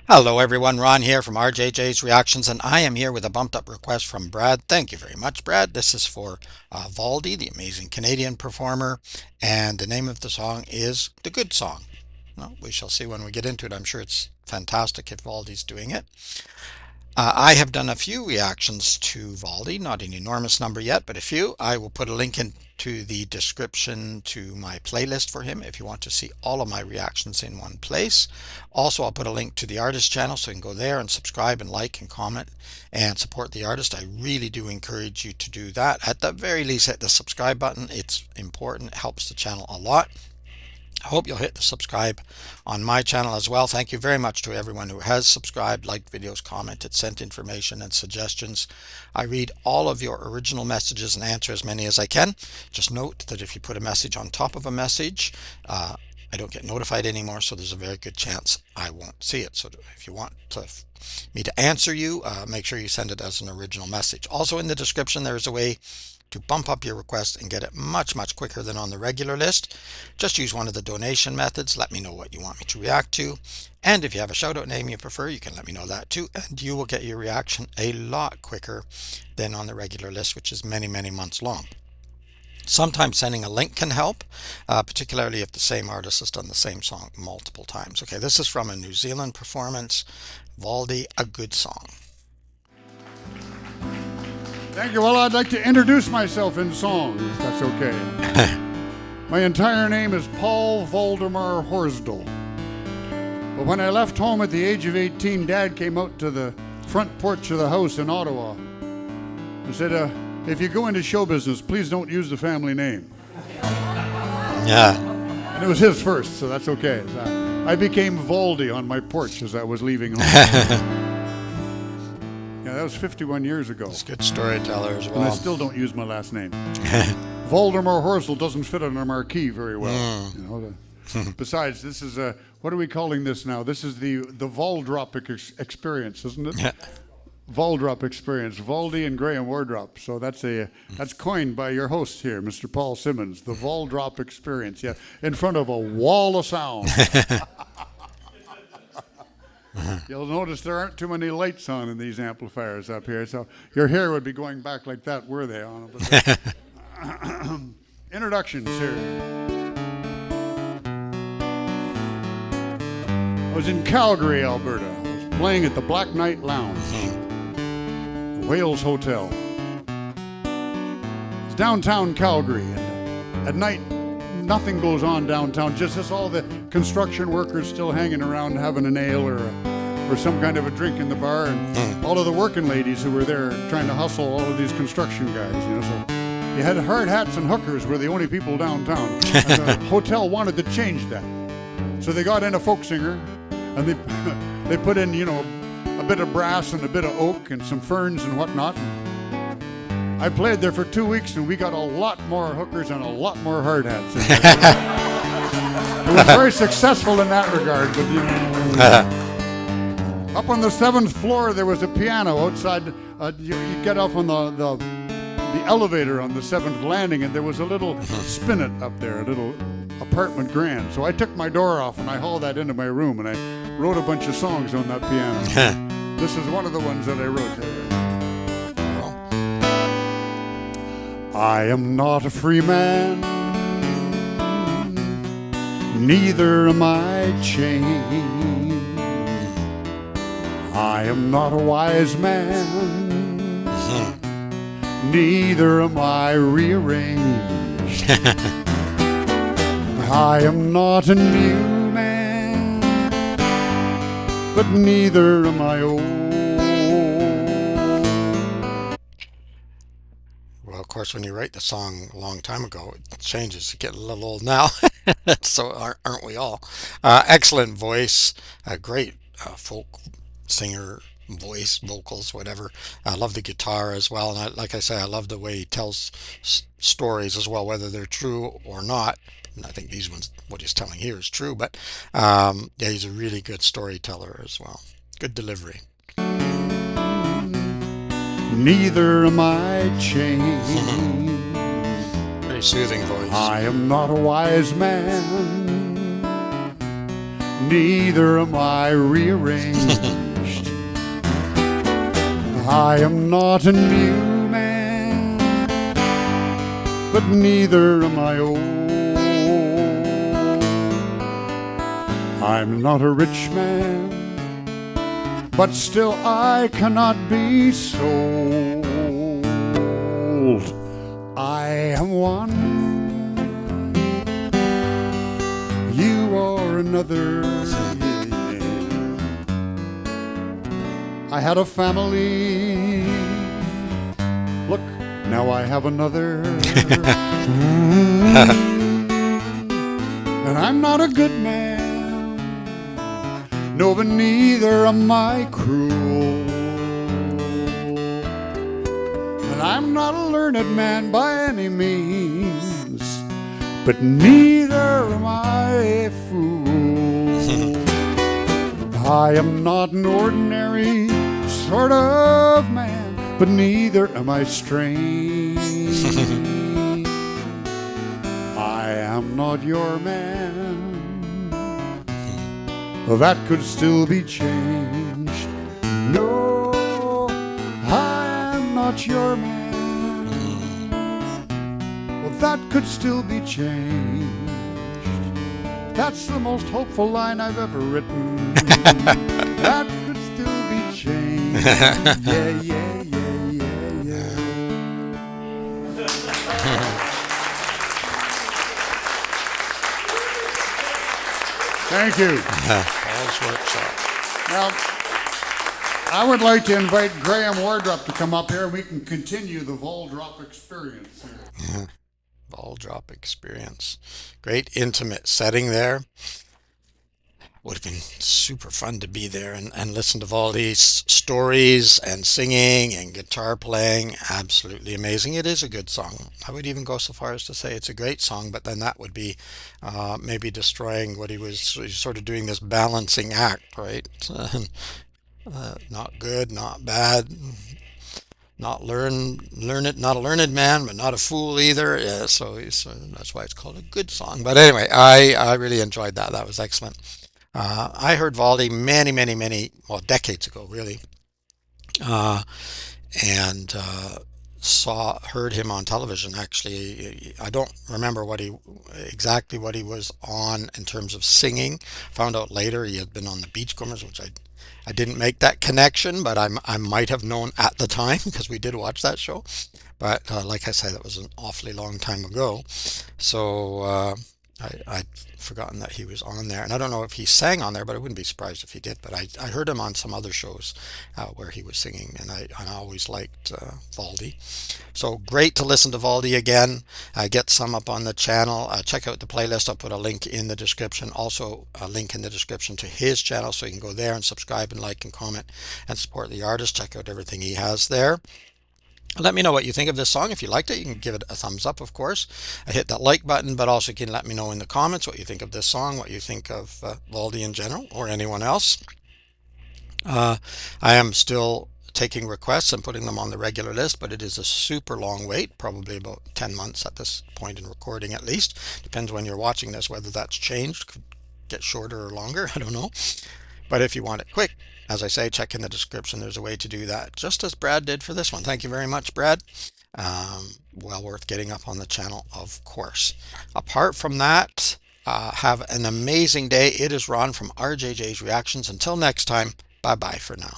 Hello everyone, Ron here from RJJ's Reactions, and I am here with a bumped up request from Brad. Thank you very much, Brad. This is for Valdy, the amazing Canadian performer, and the name of the song is The Good Song. Well, we shall see when we get into it. I'm sure it's fantastic if Valdy's doing it. I have done a few reactions to Valdy, not an enormous number yet, but a few. I will put a link into the description to my playlist for him if you want to see all of my reactions in one place. Also, I'll put a link to the artist channel so you can go there and subscribe and like and comment and support the artist. I really do encourage you to do that. At the very least, hit the subscribe button. It's important. It helps the channel a lot. I hope you'll hit the subscribe on my channel as well. Thank you very much to everyone who has subscribed, liked videos, commented, sent information and suggestions. I read all of your original messages and answer as many as I can. Just note that if you put a message on top of a message, I don't get notified anymore, so there's a very good chance I won't see it. So if you want me to answer you, make sure you send it as an original message. Also in the description, there is a way to bump up your request and get it much quicker than on the regular list. Just use one of the donation methods. Let me know what you want me to react to, and if you have a shout out name you prefer, you can let me know that too, and you will get your reaction a lot quicker than on the regular list, which is many months long. Sometimes sending a link can help, particularly if the same artist has done the same song multiple times. Okay, this is from a New Zealand performance. Valdy, A Good Song. Thank you. Well, I'd like to introduce myself in song, if that's okay. My entire name is Paul Valdemar Horsdal. But when I left home at the age of 18, Dad came out to the front porch of the house in Ottawa and said, if you go into show business, please don't use the family name. Yeah. And it was his first, so that's okay. So I became Valdy on my porch as I was leaving home. Yeah, that was 51 years ago. He's a good storyteller as well. And I still don't use my last name. Valdemar Horsdal doesn't fit on a marquee very well. You know, besides, this is what are we calling this now? This is the Valdrop experience, isn't it? Yeah. Valdrop experience, Valdy and Graham Wardrop. So that's coined by your host here, Mr. Paul Simmons. The Valdrop experience. Yeah, in front of a wall of sound. You'll notice there aren't too many lights on in these amplifiers up here, so your hair would be going back like that were they on it. Introductions here. I was in Calgary, Alberta. I was playing at the Black Knight Lounge, the Wales Hotel. It's downtown Calgary, and at night nothing goes on downtown, just as all the construction workers still hanging around having an ale or some kind of a drink in the bar, and all of the working ladies who were there trying to hustle all of these construction guys, you know. So you had hard hats and hookers were the only people downtown. And the hotel wanted to change that. So they got in a folk singer, and they put in, you know, a bit of brass and a bit of oak and some ferns and whatnot. I played there for 2 weeks, and we got a lot more hookers and a lot more hard hats. It was very successful in that regard. But, you know, up on the 7th floor, there was a piano outside. You get off on the elevator on the 7th landing, and there was a little spinet up there, a little apartment grand. So I took my door off, and I hauled that into my room, and I wrote a bunch of songs on that piano. This is one of the ones that I wrote. I am not a free man, neither am I chained. I am not a wise man, neither am I rearranged. I am not a new man, but neither am I old. Well, of course, when you write the song a long time ago, it changes. You get a little old now. So aren't we all? Excellent voice, a great folk singer voice, vocals, whatever. I love the guitar as well, and like I say, I love the way he tells stories as well, whether they're true or not. And I think these ones, what he's telling here, is true, but yeah, he's a really good storyteller as well. Good delivery. Neither am I chained. Very soothing voice. I am not a wise man, neither am I rearranged. I am not a new man, but neither am I old. I'm not a rich man, but still I cannot be sold. I am one, you are another. I had a family, look, now I have another. And I'm not a good man, no, but neither am I cruel. And I'm not a learned man by any means, but neither am I a fool. I am not an ordinary sort of man, but neither am I strange. I am not your man, that could still be changed. No, I am not your man, well, that could still be changed. That's the most hopeful line I've ever written. That could still be changed. Yeah, yeah, yeah, yeah, yeah. Thank you. Paul's Workshop. Now, I would like to invite Graham Wardrop to come up here and we can continue the Voldrop experience here. Ball drop experience. Great intimate setting there. Would have been super fun to be there and listen to Valdy's stories and singing and guitar playing. Absolutely amazing. It is a good song. I would even go so far as to say it's a great song, but then that would be maybe destroying what he was sort of doing, this balancing act, right? Not good, not bad, not learned, not a learned man, but not a fool either. Yeah, so that's why it's called a good song. But anyway, I really enjoyed that. That was excellent. I heard Valdy many, many, many, well, decades ago, really, uh, and heard him on television. Actually, I don't remember exactly what he was on in terms of singing. Found out later he had been on the Beachcombers, which I didn't make that connection, but I might have known at the time because we did watch that show. But like I said, that was an awfully long time ago. So I'd forgotten that he was on there. And I don't know if he sang on there, but I wouldn't be surprised if he did. But I heard him on some other shows where he was singing, and I always liked Valdy. So great to listen to Valdy again. Get some up on the channel. Check out the playlist. I'll put a link in the description. Also a link in the description to his channel, so you can go there and subscribe and like and comment and support the artist. Check out everything he has there. Let me know what you think of this song. If you liked it, you can give it a thumbs up, of course. Hit that like button, but also you can let me know in the comments what you think of this song, what you think of Valdy in general, or anyone else. I am still taking requests and putting them on the regular list, but it is a super long wait, probably about 10 months at this point in recording at least. Depends when you're watching this, whether that's changed, could get shorter or longer, I don't know. But if you want it quick, as I say, check in the description. There's a way to do that, just as Brad did for this one. Thank you very much, Brad. Well worth getting up on the channel, of course. Apart from that, have an amazing day. It is Ron from RJJ's Reactions. Until next time, bye-bye for now.